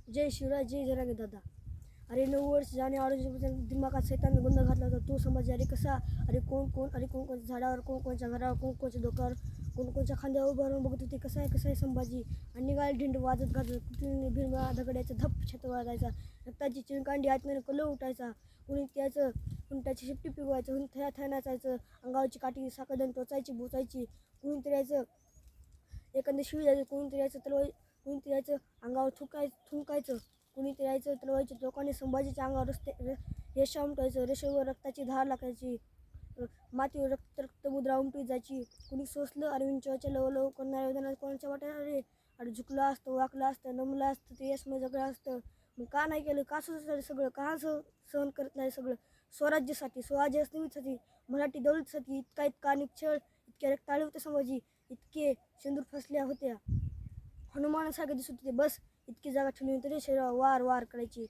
जय शिवराय, जय जरांगे दादा. अरे 9 वर्ष जाणे औरंगजेबाच्या दिमागात सैतान गोंधळ घातला होता. तो समाज अरे कसा, अरे कोण कोणच्या झाडावर, कोणच्या घरावर, कोणच्या डोक्यावर, कोणच्या खांद्यावर उभं राहून बघत होते. कसं आहे संभाजी. आणि निघाले ढिंड वाजत घालत. कुठून भिरमळा दगडायचा धप छत वाजायचा. रक्ताची चिणकांडी आतमध्ये कल उठायचा. कुणी त्याचं कुणी त्याची शिपटी पिकवायचं, कुणी थया थया नाचायचं. अंगावरची काठी साखळदंड टोचायची बोचायची. कुणीतरी यायचं एखादं शिवी जायचं, कुणीतरी यायचं कुणीतरी यायचं अंगावर थुंकायचं. कुणीतरी यायचं तलवारीच्या टोकाने संभाजीच्या अंगावर रेषा उमटायचं. रेषेवर रक्ताची धार लागायची. मातीवर रक्तमुद्रा उमटली जायची. कुणी सोसलं अरविंद चव्हाणच्या लव करणाऱ्या वेदना कोणाच्या वाट्याला रे. अरे झुकलं असतं, वाकलं असतं, नमलं असतं, ते यशमय जगलं असतं. मग का नाही केलं, का सोसलं सगळं, का सहन करत नाही सगळं. स्वराज्यासाठी, स्वराज्य अस्मितेसाठी, मराठी दौलतीसाठी इतका निश्चळ, इतके रक्ताळे होते संभाजी. इतके शेंदूर फसल्या होत्या. हनुमानासारखे दिसत होते. बस इतकी जागा ठेवली तरी शरीरावर वार वार करायची.